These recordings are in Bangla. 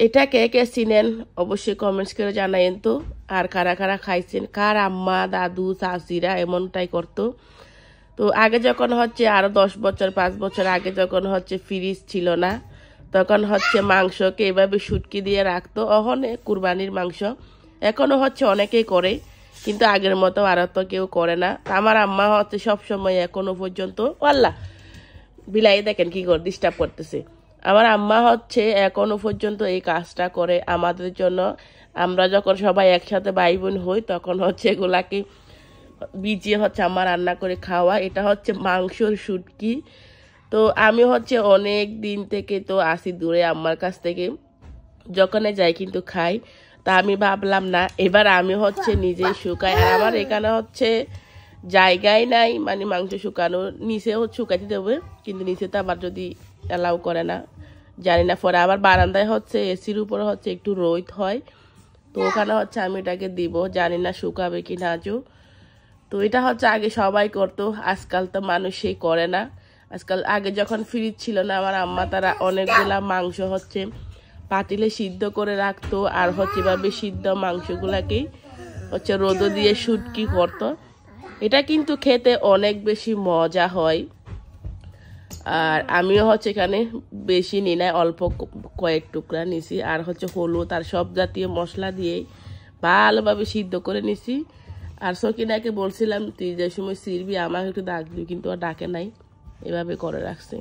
এটা কে কে চিনেন অবশ্যই কমেন্টস করে জানাইন তো। আর কারা কারা খাইছেন, কার আম্মা দাদু চাচিরা এমনটাই করতো। তো আগে যখন হচ্ছে আরো 10 বছর 5 বছর আগে যখন হচ্ছে ফ্রিজ ছিল না, তখন হচ্ছে মাংসকে এভাবে শুটকি দিয়ে রাখতো, ওখানে কুরবানির মাংস। এখনো হচ্ছে অনেকেই করে, কিন্তু আগের মতো আর তো কেউ করে না। আমার আম্মা হচ্ছে সবসময় এখনো পর্যন্ত, আল্লাহ বিলাই দেখেন কি করে ডিস্টার্ব করতেছে। আমার আম্মা হচ্ছে এখনো পর্যন্ত এই কাজটা করে আমাদের জন্য। আমরা যখন সবাই একসাথে ভাই বোন হই তখন হচ্ছে এগুলাকে ভিজিয়ে হচ্ছে আমার রান্না করে খাওয়া। এটা হচ্ছে মাংসর শুটকি। তো আমি হচ্ছে অনেক দিন থেকে তো আসি দূরে আম্মার কাছ থেকে, যখনে যাই কিন্তু খাই। তা আমি ভাবলাম না এবার আমি হচ্ছে নিজেই শুকাই। আর আমার এখানে হচ্ছে জায়গায় নাই, মানে মাংস শুকানো, নিচেও শুকাইতে দেবে, কিন্তু নিচে তো আবার যদি অ্যালাউ করে না জানি না। পরে আবার বারান্দায় হচ্ছে এসির উপরে হচ্ছে একটু রোদ হয়, তো ওখানে হচ্ছে আমি এটাকে দিব, জানি না শুকাবে কি না আজও। তো এটা হচ্ছে আগে সবাই করতো, আজকাল তো মানুষই করে না। আজকাল আগে যখন ফ্রিজ ছিল না, আমার আম্মা তারা অনেকগুলা মাংস হচ্ছে পাতিলে সিদ্ধ করে রাখতো, আর হচ্ছে এভাবে সিদ্ধ মাংসগুলাকেই হচ্ছে রোদে দিয়ে শুটকি করতো। এটা কিন্তু খেতে অনেক বেশি মজা হয়। আর আমিও হচ্ছে এখানে বেশি নিই না, অল্প কয়েক টুকরা নিছি, আর হচ্ছে হলুদ আর সব জাতীয় মশলা দিয়েই ভালোভাবে সিদ্ধ করে নিছি। আর সকিনাকে বলছিলাম তুই যে সময় সিরবি আমাকে একটু ডাক দিবি, কিন্তু আর ডাকে নাই, এভাবে করে রাখছে।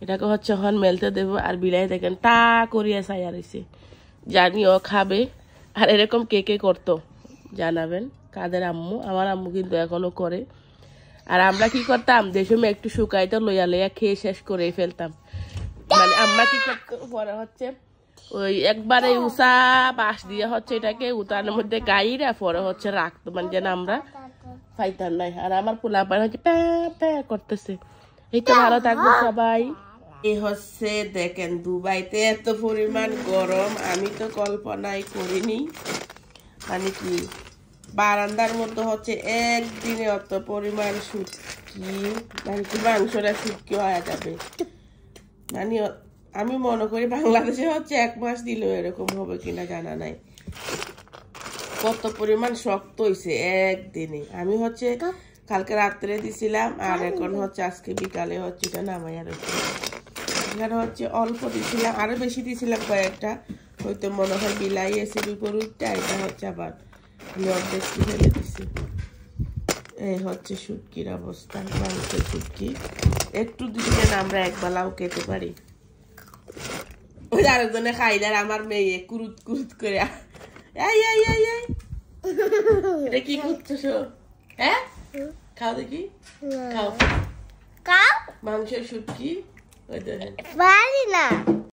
এটাকে হচ্ছে এখন মেলতে দেবো। আর বিলাই দেখেন তা করিয়া ছায়া রয়েছে, জানি ও খাবে। আর এরকম কে কে করতো জানাবেন, কাদের আম্মু। আমার আম্মু কিন্তু এখনো করে। আর আমরা কি করতাম, যে সময় একটু শুকাইতো লইয়া লইয়া খেয়ে শেষ করে ফেলতাম। মানে আম্মা কি করতো, পরে হচ্ছে ওই একবারে উষা বাঁশ দিয়ে হচ্ছে এটাকে উতানের মধ্যে গাইরা পরে হচ্ছে রাখতো, মানে যেন আমরা পাইতাম নাই। আর আমার পোলাপান হচ্ছে প্যা প্যা করতেছে। এই তো ভালো থাকবো সবাই। এই হচ্ছে দেখেন দুবাইতে এত পরিমাণ গরম আমি তো কল্পনাই করিনি। মানে কি বারান্দার মধ্যে হচ্ছে একদিনে অত পরিমাণ শুটকি, মানে কি মাংসটা শুটকি হয়ে যাবে। মানে আমি মনে করি বাংলাদেশে হচ্ছে 1 মাস দিলেও এরকম হবে কিনা জানা নাই। কত পরিমাণ শক্ত হয়েছে একদিনে। আমি হচ্ছে কালকে রাত্রে দিছিলাম, আর এখন হচ্ছে আজকে বিকালে হচ্ছে এটা নামাই। আর এখানে হচ্ছে অল্প দিছিলাম, আরো বেশি দিছিলাম কয়েকটা, হয়তো মনে হয় বিলাই এসির উপর উঠতে। এটা হচ্ছে আবার আমি অর্ধেক ফেলে দিছি। এই হচ্ছে শুটকির অবস্থা, মাংসের শুটকি। একটু দিলে আমরা একবেলাও খেতে পারি। ওই আরেকজনে খাইলে আমার মেয়ে কুরুত কুরুত করে এটা কি করছো? হ্যাঁ খাও দেখি, খাও খাও মাংসের শুটকি। ওই দেখেন পারি না।